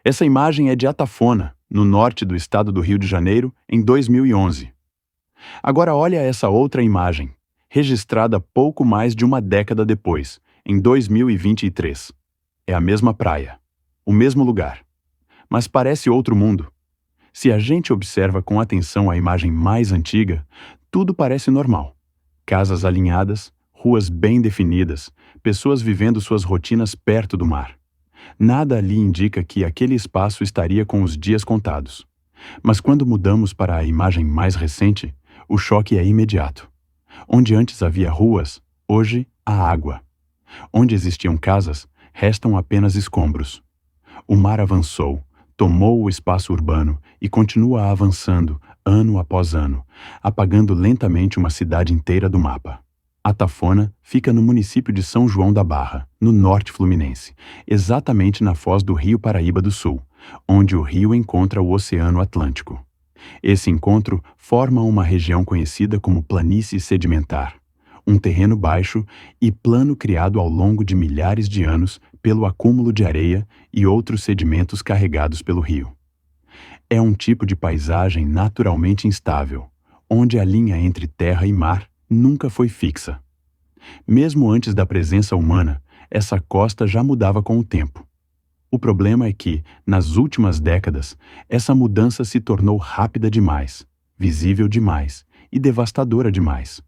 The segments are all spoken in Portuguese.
Essa imagem é de Atafona, no norte do estado do Rio de Janeiro, em 2011. Agora olha essa outra imagem, registrada pouco mais de uma década depois, em 2023. É a mesma praia, o mesmo lugar, mas parece outro mundo. Se a gente observa com atenção a imagem mais antiga, tudo parece normal. Casas alinhadas, ruas bem definidas, pessoas vivendo suas rotinas perto do mar. Nada ali indica que aquele espaço estaria com os dias contados. Mas quando mudamos para a imagem mais recente, o choque é imediato. Onde antes havia ruas, hoje há água. Onde existiam casas, restam apenas escombros. O mar avançou, tomou o espaço urbano e continua avançando, ano após ano, apagando lentamente uma cidade inteira do mapa. Atafona fica no município de São João da Barra, no norte fluminense, exatamente na foz do Rio Paraíba do Sul, onde o rio encontra o Oceano Atlântico. Esse encontro forma uma região conhecida como planície sedimentar, um terreno baixo e plano criado ao longo de milhares de anos pelo acúmulo de areia e outros sedimentos carregados pelo rio. É um tipo de paisagem naturalmente instável, onde a linha entre terra e mar nunca foi fixa. Mesmo antes da presença humana, essa costa já mudava com o tempo. O problema é que, nas últimas décadas, essa mudança se tornou rápida demais, visível demais e devastadora demais.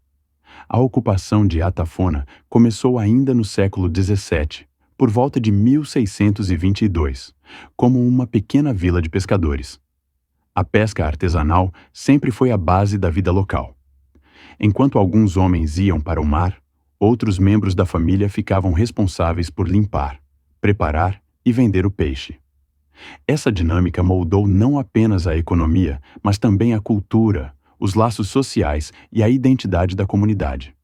A ocupação de Atafona começou ainda no século XVII, por volta de 1622, como uma pequena vila de pescadores. A pesca artesanal sempre foi a base da vida local. Enquanto alguns homens iam para o mar, outros membros da família ficavam responsáveis por limpar, preparar e vender o peixe. Essa dinâmica moldou não apenas a economia, mas também a cultura, os laços sociais e a identidade da comunidade.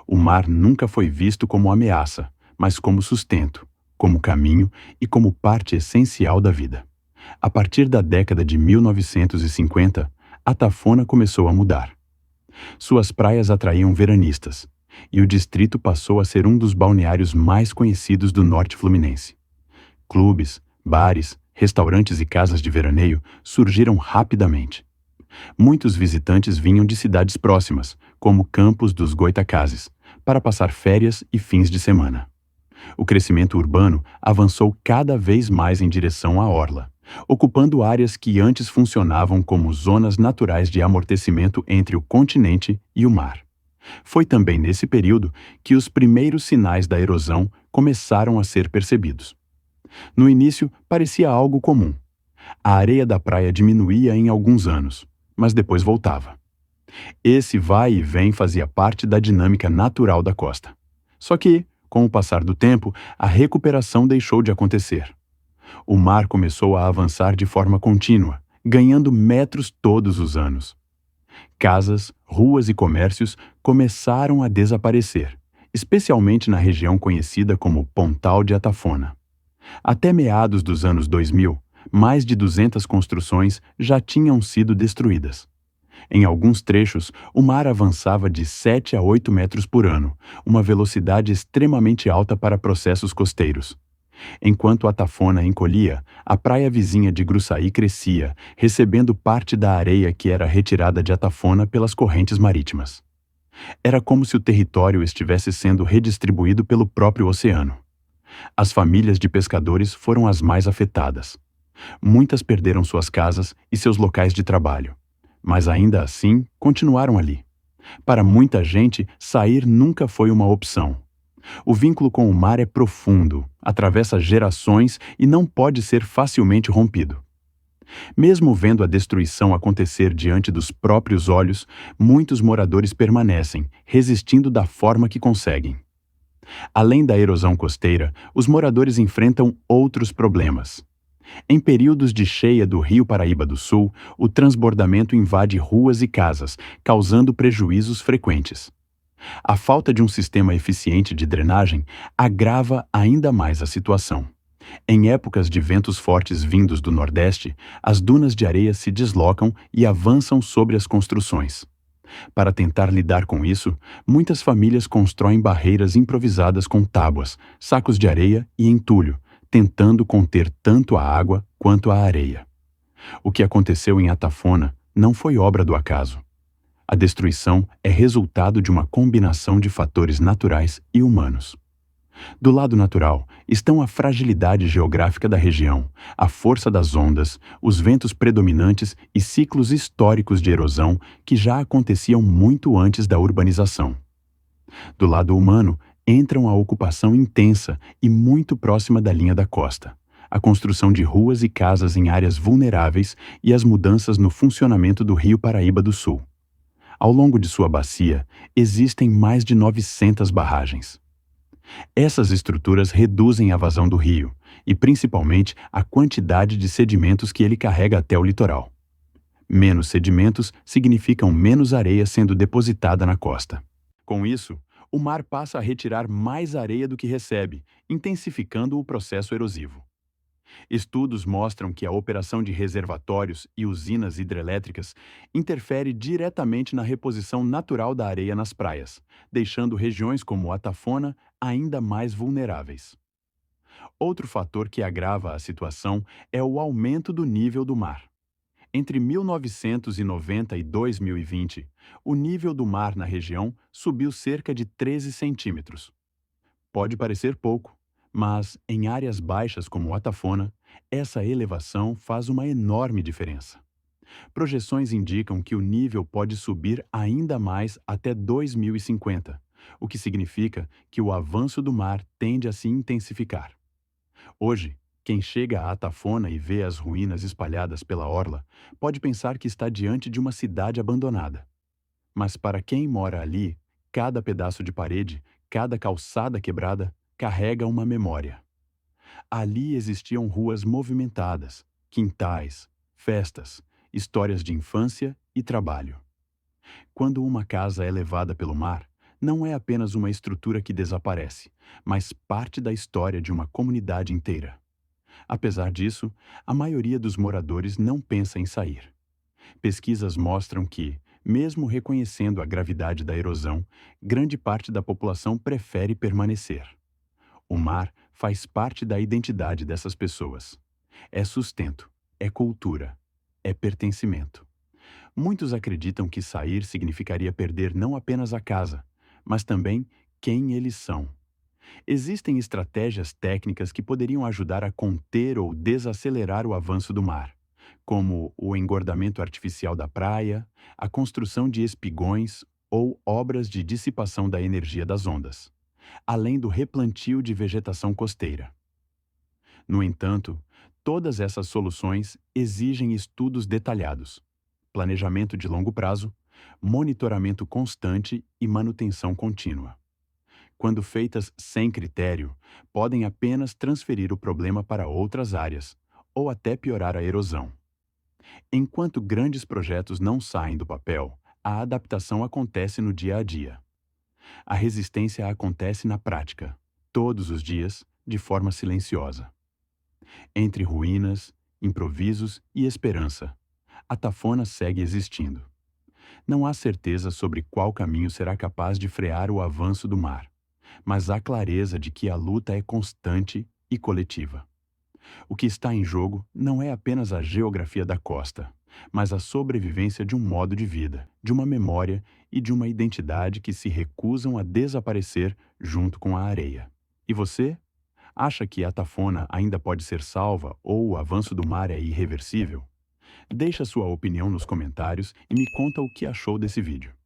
O mar nunca foi visto como ameaça, mas como sustento, como caminho e como parte essencial da vida. A partir da década de 1950, Atafona começou a mudar. Suas praias atraíam veranistas, e o distrito passou a ser um dos balneários mais conhecidos do norte fluminense. Clubes, bares, restaurantes e casas de veraneio surgiram rapidamente. Muitos visitantes vinham de cidades próximas, como Campos dos Goytacazes, para passar férias e fins de semana. O crescimento urbano avançou cada vez mais em direção à orla, ocupando áreas que antes funcionavam como zonas naturais de amortecimento entre o continente e o mar. Foi também nesse período que os primeiros sinais da erosão começaram a ser percebidos. No início, parecia algo comum. A areia da praia diminuía em alguns anos, mas depois voltava. Esse vai e vem fazia parte da dinâmica natural da costa. Só que, com o passar do tempo, a recuperação deixou de acontecer. O mar começou a avançar de forma contínua, ganhando metros todos os anos. Casas, ruas e comércios começaram a desaparecer, especialmente na região conhecida como Pontal de Atafona. Até meados dos anos 2000, mais de 200 construções já tinham sido destruídas. Em alguns trechos, o mar avançava de 7 a 8 metros por ano, uma velocidade extremamente alta para processos costeiros. Enquanto Atafona encolhia, a praia vizinha de Gruçaí crescia, recebendo parte da areia que era retirada de Atafona pelas correntes marítimas. Era como se o território estivesse sendo redistribuído pelo próprio oceano. As famílias de pescadores foram as mais afetadas. Muitas perderam suas casas e seus locais de trabalho, mas ainda assim continuaram ali. Para muita gente, sair nunca foi uma opção. O vínculo com o mar é profundo, atravessa gerações e não pode ser facilmente rompido. Mesmo vendo a destruição acontecer diante dos próprios olhos, muitos moradores permanecem, resistindo da forma que conseguem. Além da erosão costeira, os moradores enfrentam outros problemas. Em períodos de cheia do Rio Paraíba do Sul, o transbordamento invade ruas e casas, causando prejuízos frequentes. A falta de um sistema eficiente de drenagem agrava ainda mais a situação. Em épocas de ventos fortes vindos do Nordeste, as dunas de areia se deslocam e avançam sobre as construções. Para tentar lidar com isso, muitas famílias constroem barreiras improvisadas com tábuas, sacos de areia e entulho, tentando conter tanto a água quanto a areia. O que aconteceu em Atafona não foi obra do acaso. A destruição é resultado de uma combinação de fatores naturais e humanos. Do lado natural estão a fragilidade geográfica da região, a força das ondas, os ventos predominantes e ciclos históricos de erosão que já aconteciam muito antes da urbanização. Do lado humano entram a ocupação intensa e muito próxima da linha da costa, a construção de ruas e casas em áreas vulneráveis e as mudanças no funcionamento do Rio Paraíba do Sul. Ao longo de sua bacia, existem mais de 900 barragens. Essas estruturas reduzem a vazão do rio e, principalmente, a quantidade de sedimentos que ele carrega até o litoral. Menos sedimentos significam menos areia sendo depositada na costa. Com isso, o mar passa a retirar mais areia do que recebe, intensificando o processo erosivo. Estudos mostram que a operação de reservatórios e usinas hidrelétricas interfere diretamente na reposição natural da areia nas praias, deixando regiões como Atafona ainda mais vulneráveis. Outro fator que agrava a situação é o aumento do nível do mar. Entre 1990 e 2020, o nível do mar na região subiu cerca de 13 centímetros. Pode parecer pouco, mas em áreas baixas como Atafona, essa elevação faz uma enorme diferença. Projeções indicam que o nível pode subir ainda mais até 2050, o que significa que o avanço do mar tende a se intensificar. Hoje, quem chega a Atafona e vê as ruínas espalhadas pela orla pode pensar que está diante de uma cidade abandonada. Mas para quem mora ali, cada pedaço de parede, cada calçada quebrada, carrega uma memória. Ali existiam ruas movimentadas, quintais, festas, histórias de infância e trabalho. Quando uma casa é levada pelo mar, não é apenas uma estrutura que desaparece, mas parte da história de uma comunidade inteira. Apesar disso, a maioria dos moradores não pensa em sair. Pesquisas mostram que, mesmo reconhecendo a gravidade da erosão, grande parte da população prefere permanecer. O mar faz parte da identidade dessas pessoas. É sustento, é cultura, é pertencimento. Muitos acreditam que sair significaria perder não apenas a casa, mas também quem eles são. Existem estratégias técnicas que poderiam ajudar a conter ou desacelerar o avanço do mar, como o engordamento artificial da praia, a construção de espigões ou obras de dissipação da energia das ondas, além do replantio de vegetação costeira. No entanto, todas essas soluções exigem estudos detalhados, planejamento de longo prazo, monitoramento constante e manutenção contínua. Quando feitas sem critério, podem apenas transferir o problema para outras áreas ou até piorar a erosão. Enquanto grandes projetos não saem do papel, a adaptação acontece no dia a dia. A resistência acontece na prática, todos os dias, de forma silenciosa. Entre ruínas, improvisos e esperança, a Tafona segue existindo. Não há certeza sobre qual caminho será capaz de frear o avanço do mar, mas há clareza de que a luta é constante e coletiva. O que está em jogo não é apenas a geografia da costa, mas a sobrevivência de um modo de vida, de uma memória e de uma identidade que se recusam a desaparecer junto com a areia. E você? Acha que a Tafona ainda pode ser salva ou o avanço do mar é irreversível? Deixa sua opinião nos comentários e me conta o que achou desse vídeo.